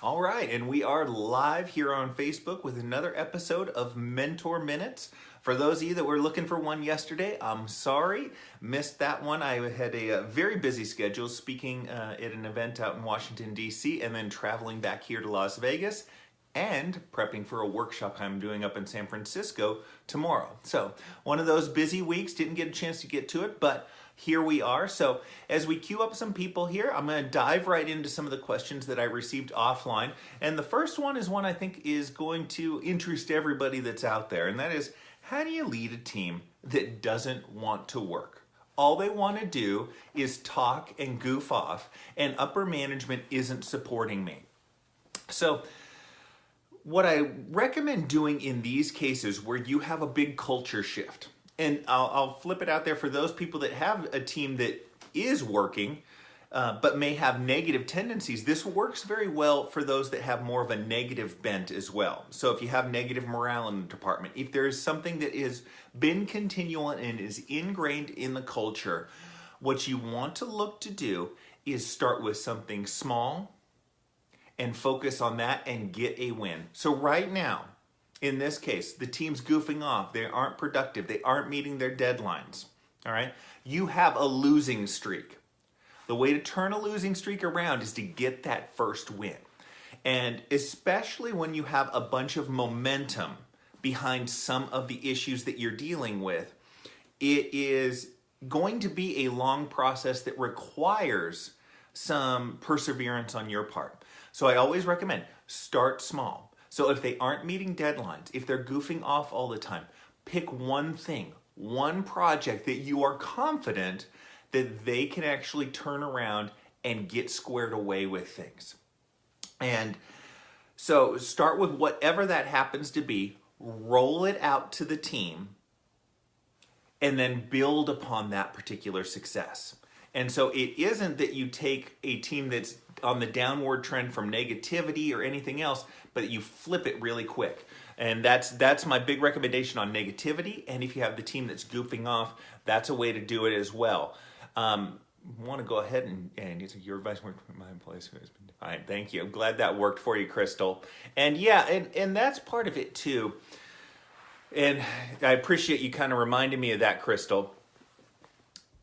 All right, and we are live here on Facebook with another episode of Mentor Minutes. For those of you that were looking for one yesterday, I'm sorry, missed that one. I had a very busy schedule speaking at an event out in Washington, D.C., and then traveling back here to Las Vegas and prepping for a workshop I'm doing up in San Francisco tomorrow. So one of those busy weeks, didn't get a chance to get to it, but here we are. So as we queue up some people here, I'm going to dive right into some of the questions that I received offline. And the first one is one I think is going to interest everybody that's out there, and that is, how do you lead a team that doesn't want to work? All they want to do is talk and goof off, and upper management isn't supporting me. So what I recommend doing in these cases where you have a big culture shift, and I'll flip it out there for those people that have a team that is working, but may have negative tendencies. This works very well for those that have more of a negative bent as well. So if you have negative morale in the department, if there is something that has been continual and is ingrained in the culture, what you want to look to do is start with something small and focus on that and get a win. So right now, in this case, the team's goofing off. They aren't productive. They aren't meeting their deadlines. All right? You have a losing streak. The way to turn a losing streak around is to get that first win. And especially when you have a bunch of momentum behind some of the issues that you're dealing with, it is going to be a long process that requires some perseverance on your part. So I always recommend start small. So if they aren't meeting deadlines, if they're goofing off all the time, pick one thing, one project that you are confident that they can actually turn around and get squared away with things. And so start with whatever that happens to be, roll it out to the team, and then build upon that particular success. And so it isn't that you take a team that's on the downward trend from negativity or anything else, but you flip it really quick. And that's my big recommendation on negativity. And if you have the team that's goofing off, that's a way to do it as well. Want to go ahead and your advice worked for my employees who has been defined. Thank you. I'm glad that worked for you, Crystal. And yeah, and that's part of it too. And I appreciate you kind of reminding me of that, Crystal.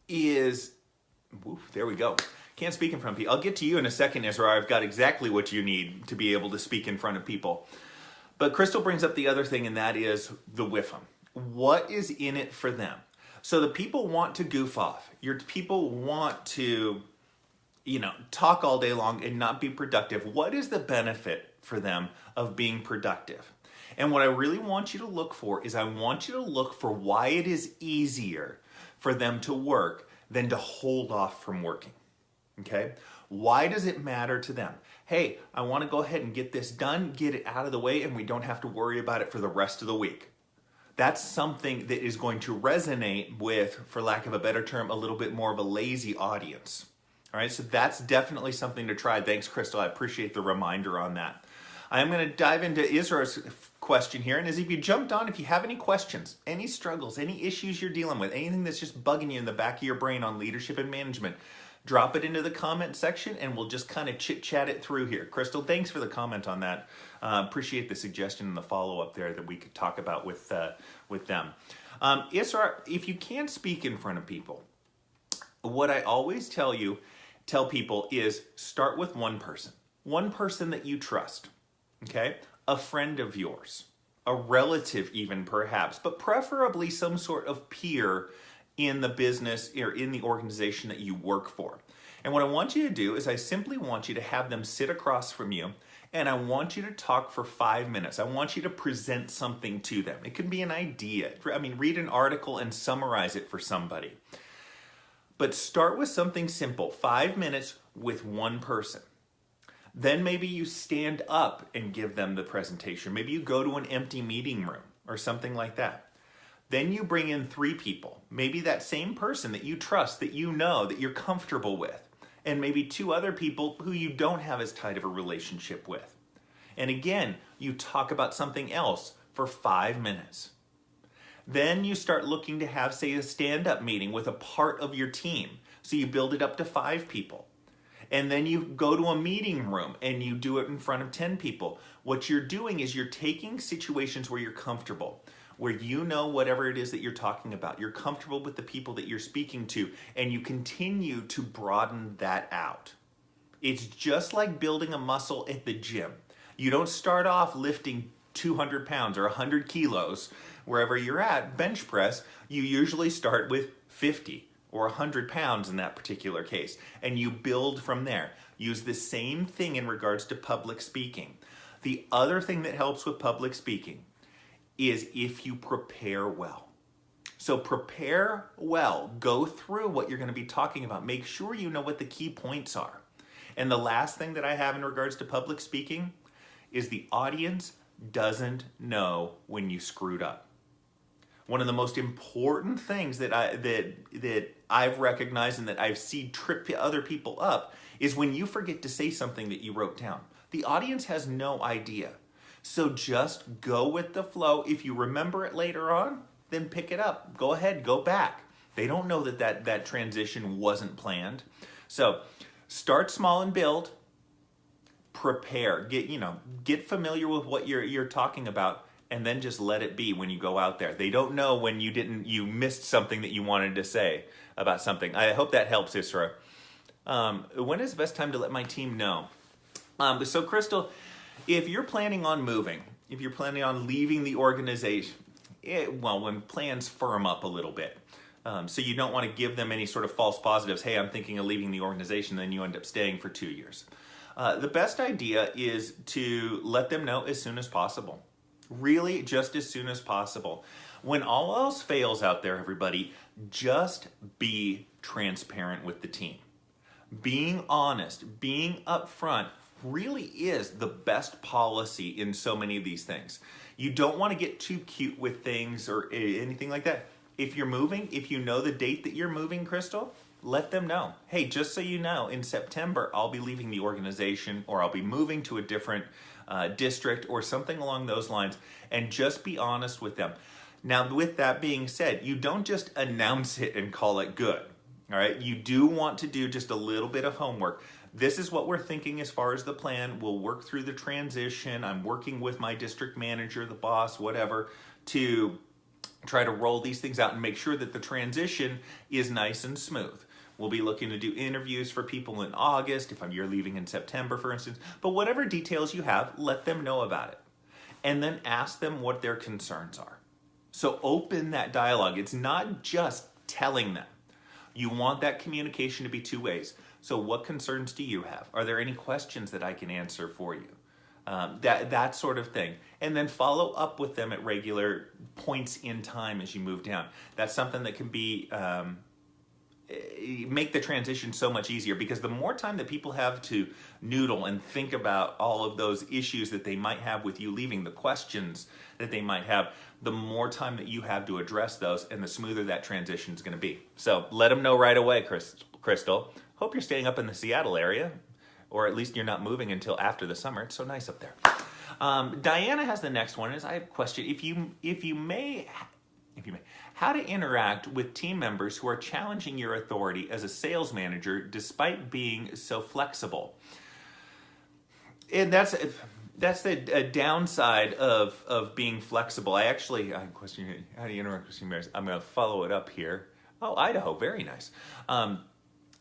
There we go. Can't speak in front of people. I'll get to you in a second, Israel. I've got exactly what you need to be able to speak in front of people. But Crystal brings up the other thing, and that is the WIFM. What is in it for them? So the people want to goof off. Your people want to, talk all day long and not be productive. What is the benefit for them of being productive? And what I really want you to look for is I want you to look for why it is easier for them to work than to hold off from working. Okay? Why does it matter to them? Hey, I want to go ahead and get this done, get it out of the way, and we don't have to worry about it for the rest of the week. That's something that is going to resonate with, for lack of a better term, a little bit more of a lazy audience. All right, so that's definitely something to try. Thanks, Crystal. I appreciate the reminder on that. I'm going to dive into Israel's question here. And as if you jumped on, if you have any questions, any struggles, any issues you're dealing with, anything that's just bugging you in the back of your brain on leadership and management, drop it into the comment section and we'll just kind of chit-chat it through here. Crystal, thanks for the comment on that. Appreciate the suggestion and the follow-up there that we could talk about with them. Israel, if you can't speak in front of people, what I always tell people is start with one person that you trust, okay? A friend of yours, a relative even perhaps, but preferably some sort of peer in the business or in the organization that you work for. And what I want you to do is I simply want you to have them sit across from you, and I want you to talk for 5 minutes. I want you to present something to them. It could be an idea. Read an article and summarize it for somebody. But start with something simple, 5 minutes with one person. Then maybe you stand up and give them the presentation. Maybe you go to an empty meeting room or something like that. Then you bring in 3 people, maybe that same person that you trust, that you know, that you're comfortable with, and maybe 2 other people who you don't have as tight of a relationship with. And again, you talk about something else for 5 minutes. Then you start looking to have, say, a stand-up meeting with a part of your team. So you build it up to 5 people. And then you go to a meeting room and you do it in front of 10 people. What you're doing is you're taking situations where you're comfortable, where you know whatever it is that you're talking about. You're comfortable with the people that you're speaking to, and you continue to broaden that out. It's just like building a muscle at the gym. You don't start off lifting 200 pounds or 100 kilos wherever you're at, bench press. You usually start with 50 or 100 pounds in that particular case, and you build from there. Use the same thing in regards to public speaking. The other thing that helps with public speaking is if you prepare well. So prepare well. Go through what you're going to be talking about. Make sure you know what the key points are. And the last thing that I have in regards to public speaking is the audience doesn't know when you screwed up. One of the most important things that I've recognized and that I've seen trip other people up is when you forget to say something that you wrote down. The audience has no idea. So just go with the flow. If you remember it later on, then pick it up. Go ahead, go back. They don't know that transition wasn't planned. So start small and build. Prepare. Get familiar with what you're talking about. And then just let it be when you go out there. They don't know when you missed something that you wanted to say about something. I hope that helps, Isra. When is the best time to let my team know? So Crystal, if you're planning on moving, if you're planning on leaving the organization, when plans firm up a little bit, so you don't want to give them any sort of false positives. Hey, I'm thinking of leaving the organization, then you end up staying for 2 years. The best idea is to let them know as soon as possible. Really, just as soon as possible. When all else fails out there, everybody, just be transparent with the team. Being honest, being upfront really is the best policy in so many of these things. You don't want to get too cute with things or anything like that. If you're moving, if you know the date that you're moving, Crystal, let them know. Hey, just so you know, in September, I'll be leaving the organization, or I'll be moving to a different district or something along those lines, and just be honest with them. Now, with that being said, you don't just announce it and call it good. All right, you do want to do just a little bit of homework. This is what we're thinking as far as the plan. We'll work through the transition. I'm working with my district manager, the boss, whatever, to try to roll these things out and make sure that the transition is nice and smooth. We'll be looking to do interviews for people in August, if you're leaving in September, for instance. But whatever details you have, let them know about it. And then ask them what their concerns are. So open that dialogue. It's not just telling them. You want that communication to be two ways. So what concerns do you have? Are there any questions that I can answer for you? That sort of thing. And then follow up with them at regular points in time as you move down. That's something that can be make the transition so much easier, because the more time that people have to noodle and think about all of those issues that they might have with you leaving, the questions that they might have, the more time that you have to address those, and the smoother that transition is going to be. So let them know right away, Crystal. Hope you're staying up in the Seattle area, or at least you're not moving until after the summer. It's so nice up there. Diana has the next one. I have a question. If you may, how to interact with team members who are challenging your authority as a sales manager despite being so flexible. And that's the downside of being flexible. I question, how do you interact with team members? I'm going to follow it up here. Oh, Idaho, very nice.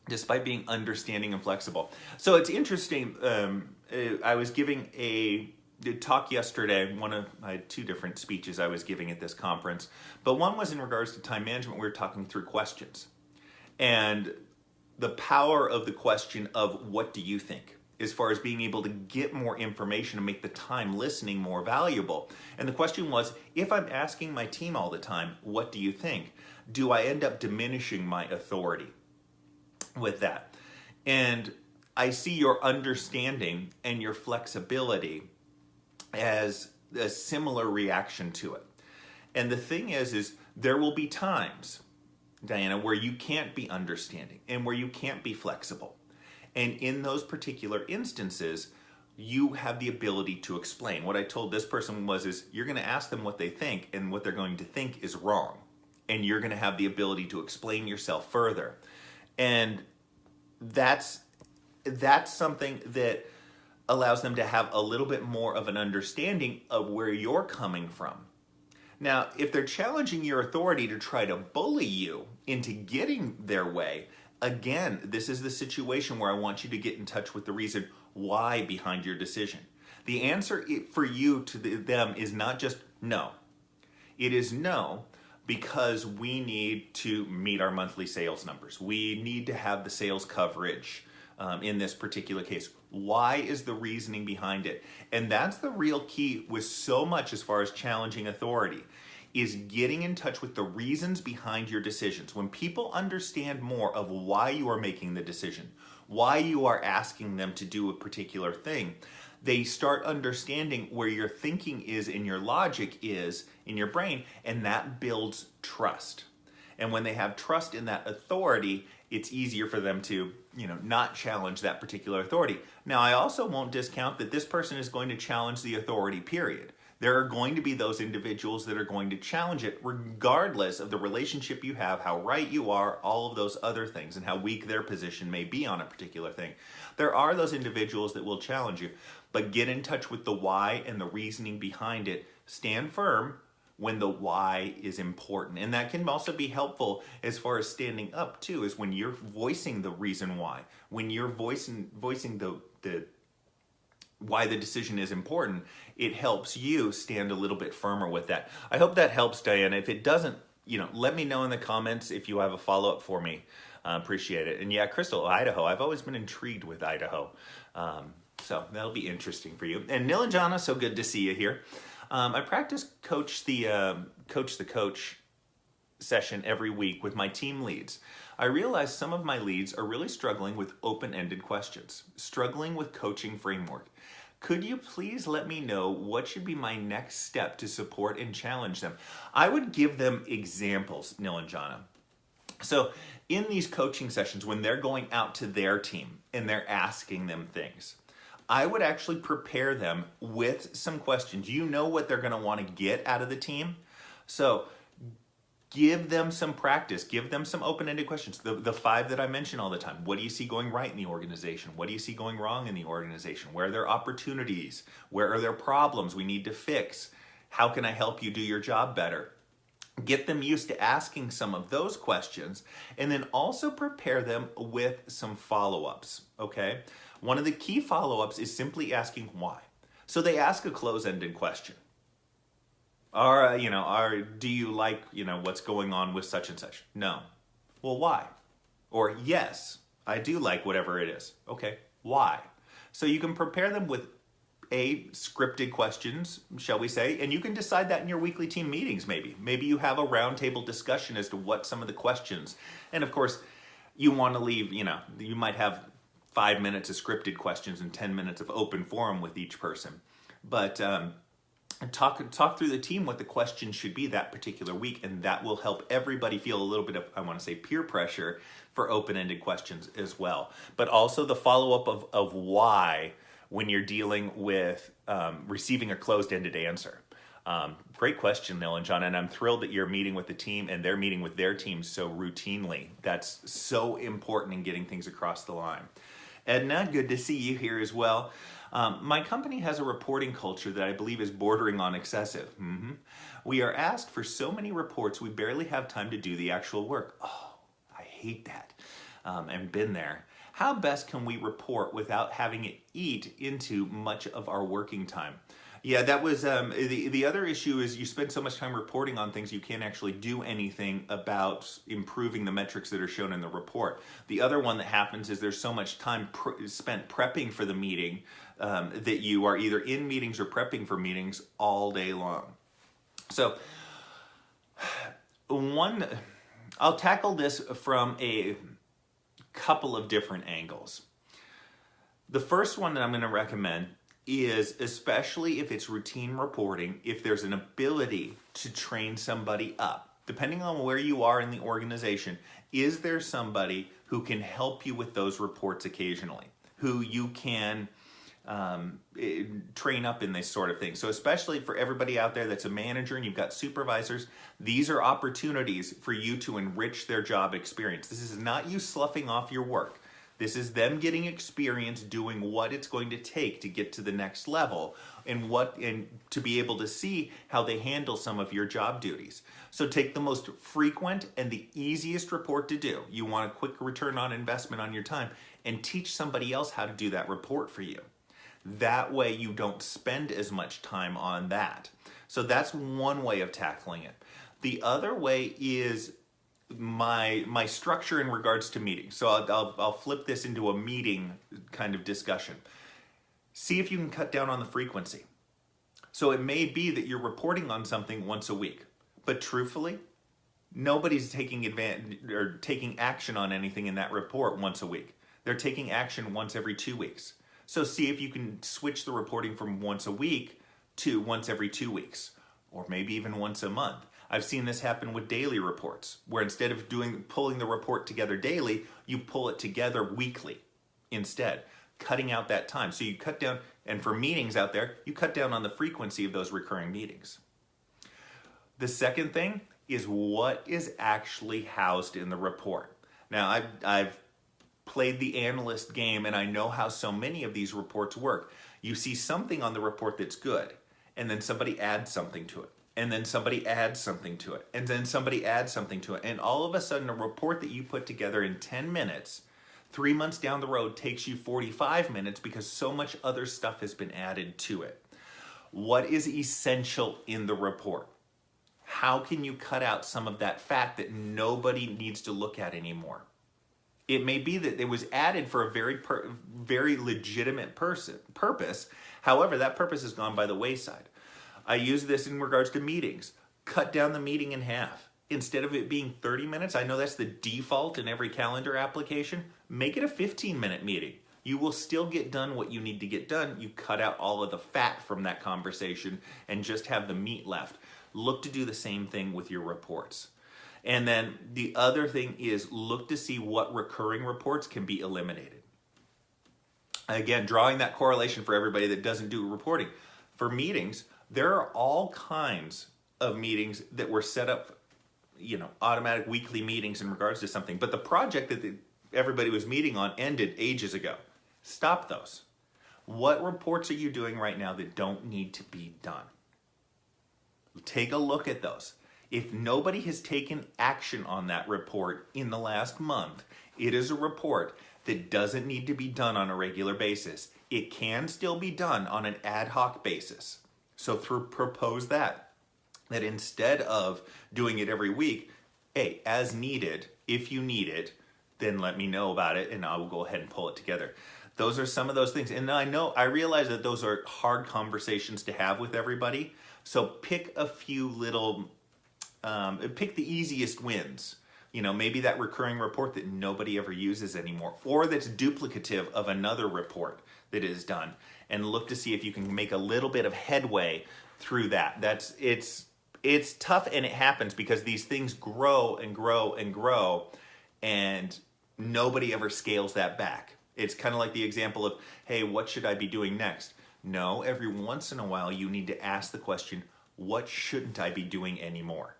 Despite being understanding and flexible. So it's interesting. I was giving a talk yesterday. I had two different speeches I was giving at this conference, but one was in regards to time management. We were talking through questions and the power of the question of what do you think, as far as being able to get more information and make the time listening more valuable. And the question was, if I'm asking my team all the time, what do you think? Do I end up diminishing my authority with that? And I see your understanding and your flexibility as a similar reaction to it. And the thing is there will be times, Diana, where you can't be understanding and where you can't be flexible. And in those particular instances, you have the ability to explain. What I told this person is you're going to ask them what they think, and what they're going to think is wrong. And you're going to have the ability to explain yourself further. And that's that's something that allows them to have a little bit more of an understanding of where you're coming from. Now, if they're challenging your authority to try to bully you into getting their way, again, this is the situation where I want you to get in touch with the reason why behind your decision. The answer for you to them is not just no. It is no because we need to meet our monthly sales numbers. We need to have the sales coverage in this particular case. Why is the reasoning behind it? And that's the real key with so much as far as challenging authority, is getting in touch with the reasons behind your decisions. When people understand more of why you are making the decision, why you are asking them to do a particular thing, they start understanding where your thinking is and your logic is in your brain, and that builds trust. And when they have trust in that authority, it's easier for them to, not challenge that particular authority. Now, I also won't discount that this person is going to challenge the authority, period. There are going to be those individuals that are going to challenge it regardless of the relationship you have, how right you are, all of those other things, and how weak their position may be on a particular thing. There are those individuals that will challenge you, but get in touch with the why and the reasoning behind it. Stand firm when the why is important. And that can also be helpful as far as standing up too, is when you're voicing the reason why, when you're voicing the why the decision is important, it helps you stand a little bit firmer with that. I hope that helps, Diana. If it doesn't, let me know in the comments if you have a follow-up for me. Appreciate it. And yeah, Crystal, Idaho. I've always been intrigued with Idaho. So that'll be interesting for you. And Nilanjana, so good to see you here. I practice coach the coach session every week with my team leads. I realize some of my leads are really struggling with open-ended questions, struggling with coaching framework. Could you please let me know what should be my next step to support and challenge them? I would give them examples, Nilanjana. So in these coaching sessions, when they're going out to their team and they're asking them things, I would actually prepare them with some questions. You know what they're going to want to get out of the team. So give them some practice. Give them some open-ended questions. The 5 that I mention all the time. What do you see going right in the organization? What do you see going wrong in the organization? Where are there opportunities? Where are there problems we need to fix? How can I help you do your job better? Get them used to asking some of those questions, and then also prepare them with some follow-ups, okay? One of the key follow-ups is simply asking why. So they ask a close-ended question. Do you like, what's going on with such and such? No. Well, why? Or yes, I do like whatever it is. Okay, why? So you can prepare them with scripted questions, shall we say, and you can decide that in your weekly team meetings maybe. Maybe you have a roundtable discussion as to what some of the questions, and of course, you want to leave, you might have 5 minutes of scripted questions and 10 minutes of open forum with each person. But talk through the team what the question should be that particular week, and that will help everybody feel a little bit of, I want to say, peer pressure for open-ended questions as well. But also the follow-up of why when you're dealing with receiving a closed-ended answer. Great question, Nilanjana, and I'm thrilled that you're meeting with the team and they're meeting with their team so routinely. That's so important in getting things across the line. Edna, good to see you here as well. My company has a reporting culture that I believe is bordering on excessive. We are asked for so many reports, we barely have time to do the actual work. Oh, I hate that. And been there. How best can we report without having it eat into much of our working time? Yeah, that was the other issue is you spend so much time reporting on things you can't actually do anything about improving the metrics that are shown in the report. The other one that happens is there's so much time spent prepping for the meeting that you are either in meetings or prepping for meetings all day long. So I'll tackle this from a couple of different angles. The first one that I'm going to recommend is, especially if it's routine reporting, if there's an ability to train somebody up, depending on where you are in the organization, is there somebody who can help you with those reports occasionally, who you can train up in this sort of thing? So especially for everybody out there that's a manager and you've got supervisors, these are opportunities for you to enrich their job experience. This is not you sloughing off your work. This is them getting experience doing what it's going to take to get to the next level and to be able to see how they handle some of your job duties. So take the most frequent and the easiest report to do. You want a quick return on investment on your time, and teach somebody else how to do that report for you. That way you don't spend as much time on that. So that's one way of tackling it. The other way is my structure in regards to meetings. So I'll flip this into a meeting kind of discussion. See if you can cut down on the frequency. So it may be that you're reporting on something once a week, but truthfully, nobody's taking advantage or taking action on anything in that report once a week. They're taking action once every 2 weeks. So see if you can switch the reporting from once a week to once every 2 weeks, or maybe even once a month. I've seen this happen with daily reports, where instead of pulling the report together daily, you pull it together weekly instead, cutting out that time. So you cut down, and for meetings out there, you cut down on the frequency of those recurring meetings. The second thing is what is actually housed in the report. Now, I've played the analyst game, and I know how so many of these reports work. You see something on the report that's good, and then somebody adds something to it, and then somebody adds something to it, and then somebody adds something to it, and all of a sudden a report that you put together in 10 minutes, 3 months down the road, takes you 45 minutes because so much other stuff has been added to it. What is essential in the report? How can you cut out some of that fat that nobody needs to look at anymore? It may be that it was added for a very legitimate purpose. However, that purpose has gone by the wayside. I use this in regards to meetings. Cut down the meeting in half. Instead of it being 30 minutes, I know that's the default in every calendar application, make it a 15-minute meeting. You will still get done what you need to get done. You cut out all of the fat from that conversation and just have the meat left. Look to do the same thing with your reports. And then the other thing is look to see what recurring reports can be eliminated. Again, drawing that correlation for everybody that doesn't do reporting. For meetings, there are all kinds of meetings that were set up, automatic weekly meetings in regards to something. But the project that everybody was meeting on ended ages ago. Stop those. What reports are you doing right now that don't need to be done? Take a look at those. If nobody has taken action on that report in the last month, it is a report that doesn't need to be done on a regular basis. It can still be done on an ad hoc basis. So propose that instead of doing it every week, hey, as needed, if you need it, then let me know about it and I will go ahead and pull it together. Those are some of those things. And I realize that those are hard conversations to have with everybody. So pick a few little, pick the easiest wins. Maybe that recurring report that nobody ever uses anymore, or that's duplicative of another report that is done, and look to see if you can make a little bit of headway through that. It's tough, and it happens because these things grow and grow and grow, and nobody ever scales that back. It's kind of like the example of, hey, what should I be doing next? No, every once in a while you need to ask the question, what shouldn't I be doing anymore?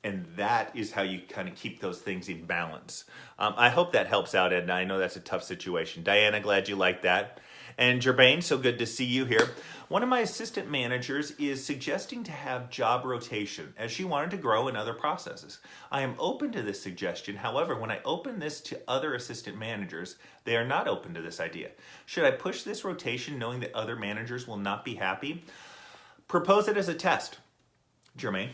And that is how you kind of keep those things in balance. I hope that helps out, Ed. I know that's a tough situation. Diana, glad you liked that. And Jermaine, so good to see you here. One of my assistant managers is suggesting to have job rotation as she wanted to grow in other processes. I am open to this suggestion. However, when I open this to other assistant managers, they are not open to this idea. Should I push this rotation knowing that other managers will not be happy? Propose it as a test, Jermaine.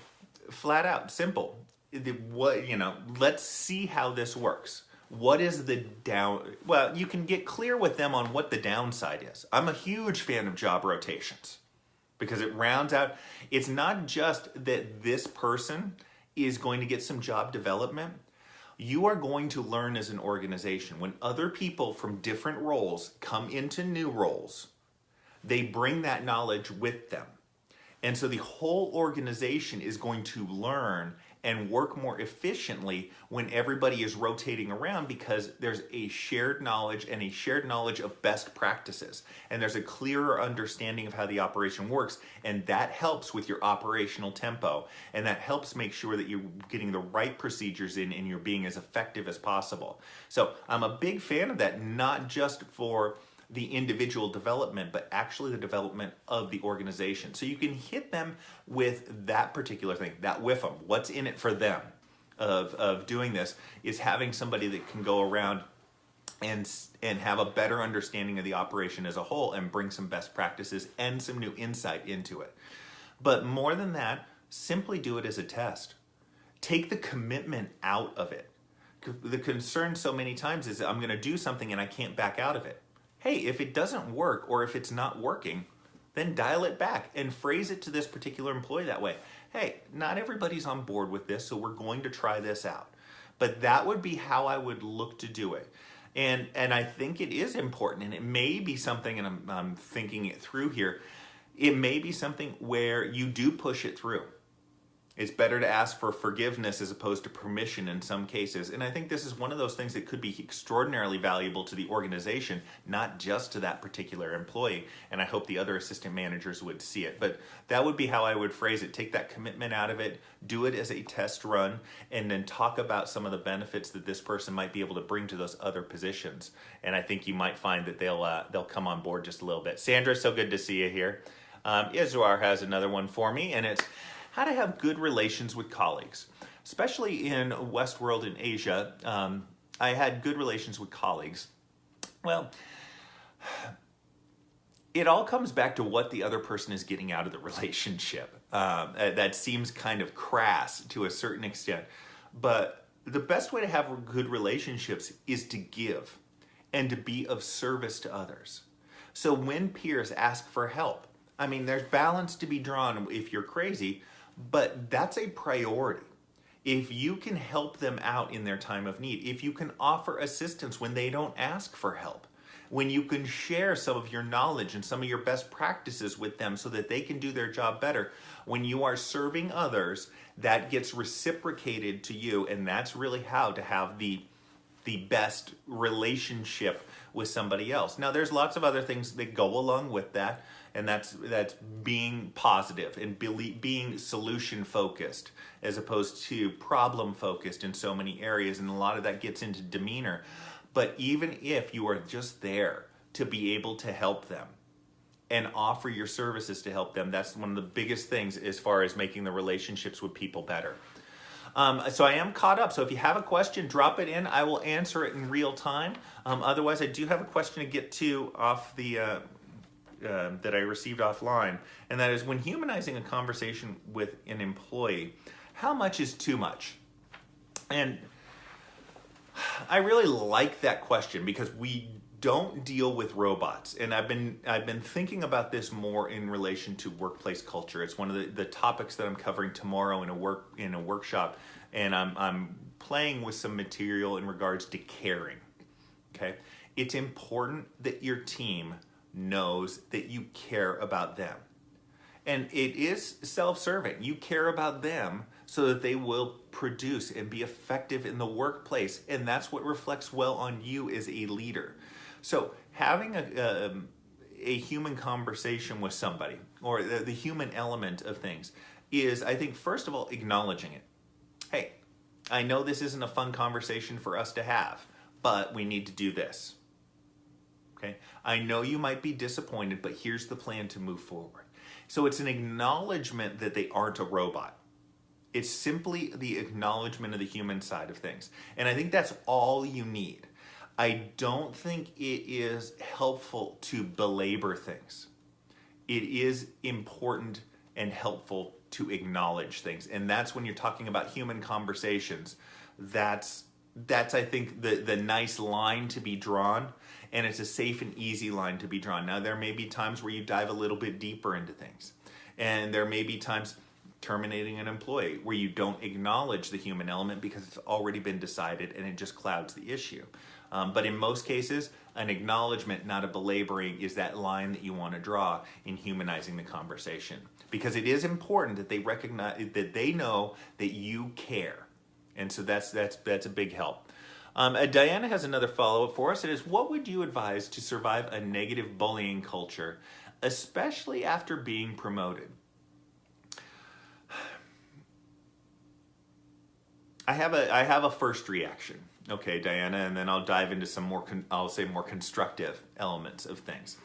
Flat out, simple. Let's see how this works. What is the well, you can get clear with them on what the downside is. I'm a huge fan of job rotations because it rounds out. It's not just that this person is going to get some job development. You are going to learn as an organization. When other people from different roles come into new roles, they bring that knowledge with them. And so the whole organization is going to learn and work more efficiently when everybody is rotating around, because there's a shared knowledge and a shared knowledge of best practices. And there's a clearer understanding of how the operation works. And that helps with your operational tempo. And that helps make sure that you're getting the right procedures in and you're being as effective as possible. So I'm a big fan of that, not just for the individual development, but actually the development of the organization. So you can hit them with that particular thing, that with them. What's in it for them of doing this is having somebody that can go around and have a better understanding of the operation as a whole and bring some best practices and some new insight into it. But more than that, simply do it as a test. Take the commitment out of it. The concern so many times is that I'm going to do something and I can't back out of it. Hey, if it doesn't work or if it's not working, then dial it back and phrase it to this particular employee that way. Hey, not everybody's on board with this, so we're going to try this out. But that would be how I would look to do it. And I think it is important, and it may be something, and I'm thinking it through here, it may be something where you do push it through. It's better to ask for forgiveness as opposed to permission in some cases. And I think this is one of those things that could be extraordinarily valuable to the organization, not just to that particular employee. And I hope the other assistant managers would see it. But that would be how I would phrase it. Take that commitment out of it, do it as a test run, and then talk about some of the benefits that this person might be able to bring to those other positions. And I think you might find that they'll come on board just a little bit. Sandra, so good to see you here. Izuar has another one for me, and it's how to have good relations with colleagues. Especially in Westworld in Asia, I had good relations with colleagues. Well, it all comes back to what the other person is getting out of the relationship. That seems kind of crass to a certain extent, but the best way to have good relationships is to give and to be of service to others. So when peers ask for help, I mean, there's balance to be drawn if you're crazy, but that's a priority. If you can help them out in their time of need, if you can offer assistance when they don't ask for help, when you can share some of your knowledge and some of your best practices with them so that they can do their job better, when you are serving others, that gets reciprocated to you, and that's really how to have the best relationship with somebody else. Now, there's lots of other things that go along with that, and that's being positive and being solution focused as opposed to problem focused in so many areas, and a lot of that gets into demeanor. But even if you are just there to be able to help them and offer your services to help them, that's one of the biggest things as far as making the relationships with people better. So I am caught up. So if you have a question, drop it in. I will answer it in real time. Otherwise, I do have a question to get to off the that I received offline, and that is, when humanizing a conversation with an employee, how much is too much? And I really like that question because we don't deal with robots, and I've been thinking about this more in relation to workplace culture. It's one of the topics that I'm covering tomorrow in a workshop, and I'm playing with some material in regards to caring. Okay, it's important that your team knows that you care about them, and it is self-serving. You care about them so that they will produce and be effective in the workplace, and that's what reflects well on you as a leader. So having a human conversation with somebody, or the human element of things, is, I think, first of all, acknowledging it. Hey, I know this isn't a fun conversation for us to have, but we need to do this. Okay? I know you might be disappointed, but here's the plan to move forward. So it's an acknowledgement that they aren't a robot. It's simply the acknowledgement of the human side of things. And I think that's all you need. I don't think it is helpful to belabor things. It is important and helpful to acknowledge things. And that's when you're talking about human conversations. That's I think, the nice line to be drawn. And it's a safe and easy line to be drawn. Now, there may be times where you dive a little bit deeper into things. And there may be times terminating an employee where you don't acknowledge the human element because it's already been decided and it just clouds the issue. But in most cases, An acknowledgement, not a belaboring, is that line that you want to draw in humanizing the conversation. Because it is important that they recognize, that they know that you care. And so that's a big help. Diana has another follow-up for us. It is, what would you advise to survive a negative bullying culture, especially after being promoted? I have a first reaction, okay, Diana, and then I'll dive into some more, more constructive elements of things.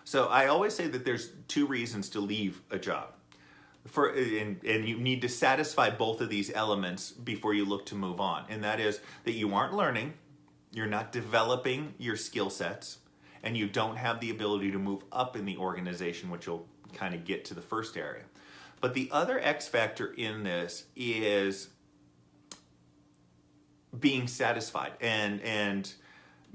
So I always say that there's two reasons to leave a job. And you need to satisfy both of these elements before you look to move on. And that is that you aren't learning, you're not developing your skill sets, and you don't have the ability to move up in the organization, which you'll kind of get to the first area. But the other X factor in this is being satisfied and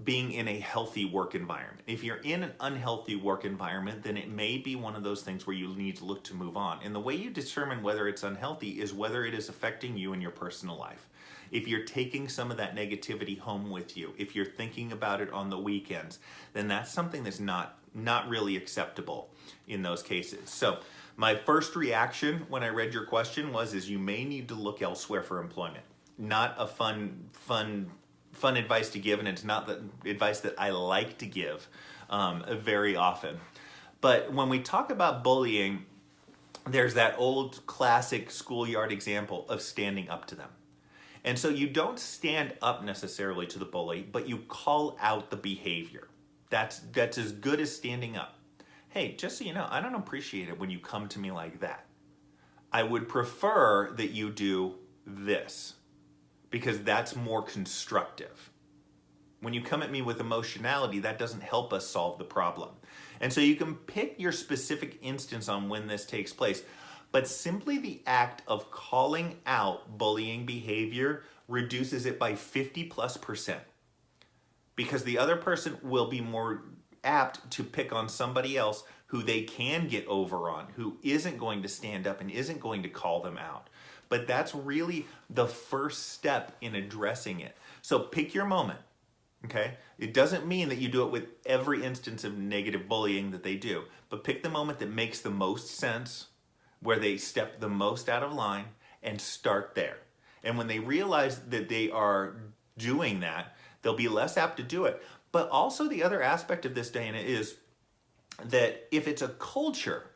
being in a healthy work environment. If you're in an unhealthy work environment, then it may be one of those things where you need to look to move on. And the way you determine whether it's unhealthy is whether it is affecting you in your personal life. If you're taking some of that negativity home with you, if you're thinking about it on the weekends, then that's something that's not really acceptable in those cases. So my first reaction when I read your question is you may need to look elsewhere for employment. Not a fun advice to give, and it's not the advice that I like to give very often. But when we talk about bullying, there's that old classic schoolyard example of standing up to them. And so you don't stand up necessarily to the bully, but you call out the behavior. That's as good as standing up. Hey, just so you know, I don't appreciate it when you come to me like that. I would prefer that you do this, because that's more constructive. When you come at me with emotionality, that doesn't help us solve the problem. And so you can pick your specific instance on when this takes place, but simply the act of calling out bullying behavior reduces it by 50+%. Because the other person will be more apt to pick on somebody else who they can get over on, who isn't going to stand up and isn't going to call them out. But that's really the first step in addressing it. So pick your moment, okay? It doesn't mean that you do it with every instance of negative bullying that they do, but pick the moment that makes the most sense, where they step the most out of line, and start there. And when they realize that they are doing that, they'll be less apt to do it. But also the other aspect of this, Diana, is that if it's a culture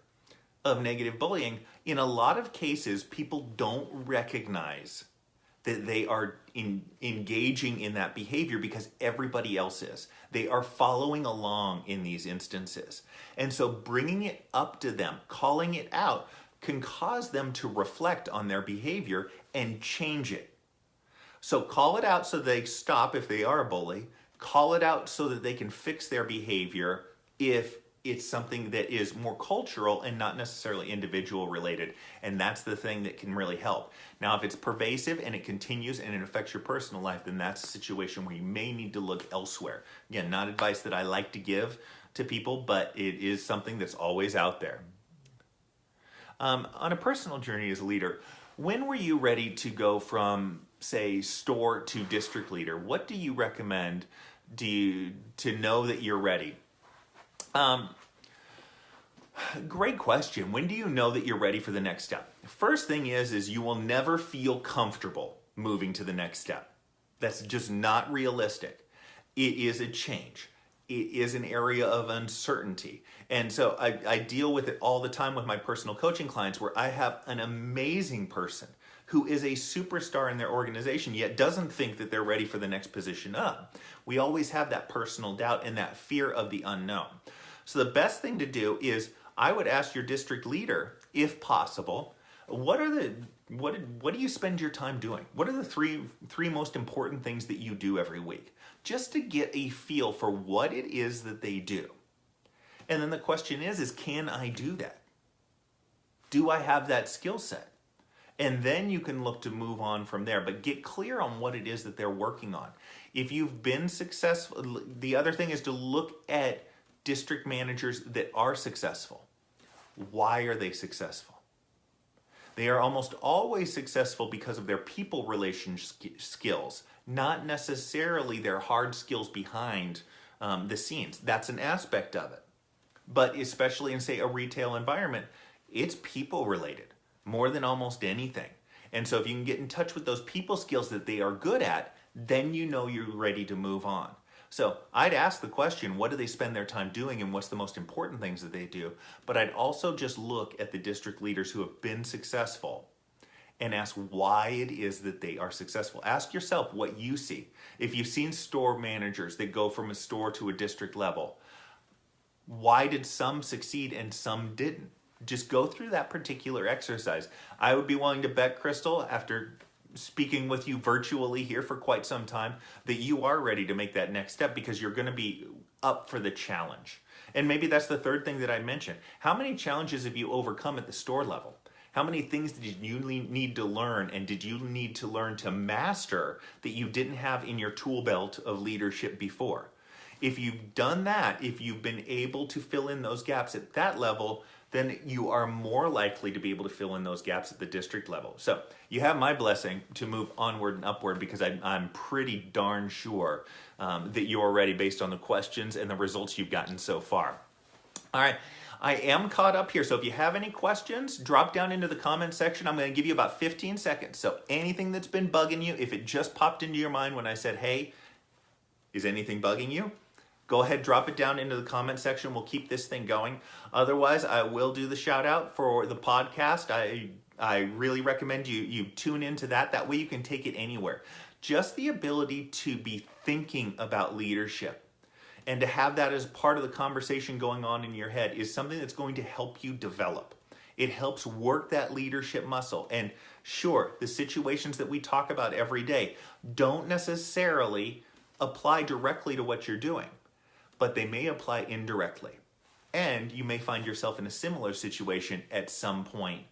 of negative bullying, in a lot of cases, people don't recognize that they are engaging in that behavior because everybody else is. They are following along in these instances. And so bringing it up to them, calling it out, can cause them to reflect on their behavior and change it. So call it out so they stop if they are a bully. Call it out so that they can fix their behavior if it's something that is more cultural and not necessarily individual related. And that's the thing that can really help. Now, if it's pervasive and it continues and it affects your personal life, then that's a situation where you may need to look elsewhere. Again, not advice that I like to give to people, but it is something that's always out there. On a personal journey as a leader, when were you ready to go from, say, store to district leader? What do you recommend to know that you're ready? Great question. When do you know that you're ready for the next step? First thing is you will never feel comfortable moving to the next step. That's just not realistic. It is a change. It is an area of uncertainty. And so I deal with it all the time with my personal coaching clients, where I have an amazing person who is a superstar in their organization, yet doesn't think that they're ready for the next position up. We always have that personal doubt and that fear of the unknown. So the best thing to do is, I would ask your district leader, if possible, what do you spend your time doing? What are the three most important things that you do every week? Just to get a feel for what it is that they do. And then the question is can I do that? Do I have that skill set? And then you can look to move on from there, but get clear on what it is that they're working on. If you've been successful, the other thing is to look at district managers that are successful. Why are they successful? They are almost always successful because of their people relation skills, not necessarily their hard skills behind the scenes. That's an aspect of it. But especially in, say, a retail environment, it's people related more than almost anything. And so if you can get in touch with those people skills that they are good at, then you know you're ready to move on. So I'd ask the question, what do they spend their time doing and what's the most important things that they do? But I'd also just look at the district leaders who have been successful and ask why it is that they are successful. Ask yourself what you see. If you've seen store managers that go from a store to a district level, why did some succeed and some didn't? Just go through that particular exercise. I would be willing to bet, Crystal, after speaking with you virtually here for quite some time, that you are ready to make that next step because you're going to be up for the challenge. And maybe that's the third thing that I mentioned. How many challenges have you overcome at the store level? How many things did you need to learn and did you need to learn to master that you didn't have in your tool belt of leadership before? If you've done that, if you've been able to fill in those gaps at that level, then you are more likely to be able to fill in those gaps at the district level. So you have my blessing to move onward and upward because I'm pretty darn sure that you're ready based on the questions and the results you've gotten so far. All right. I am caught up here, so if you have any questions, drop down into the comment section. I'm going to give you about 15 seconds. So anything that's been bugging you, if it just popped into your mind when I said, hey, is anything bugging you? Go ahead, drop it down into the comment section. We'll keep this thing going. Otherwise, I will do the shout out for the podcast. I really recommend you tune into that. That way you can take it anywhere. Just the ability to be thinking about leadership and to have that as part of the conversation going on in your head is something that's going to help you develop. It helps work that leadership muscle. And sure, the situations that we talk about every day don't necessarily apply directly to what you're doing, but they may apply indirectly. And you may find yourself in a similar situation at some point,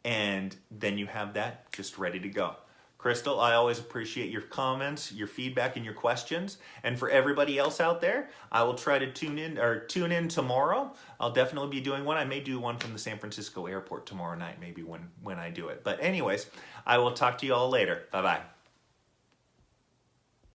and then you have that just ready to go. Crystal, I always appreciate your comments, your feedback, and your questions. And for everybody else out there, I will try to tune in tomorrow. I'll definitely be doing one. I may do one from the San Francisco airport tomorrow night, maybe when I do it. But anyways, I will talk to you all later. Bye-bye.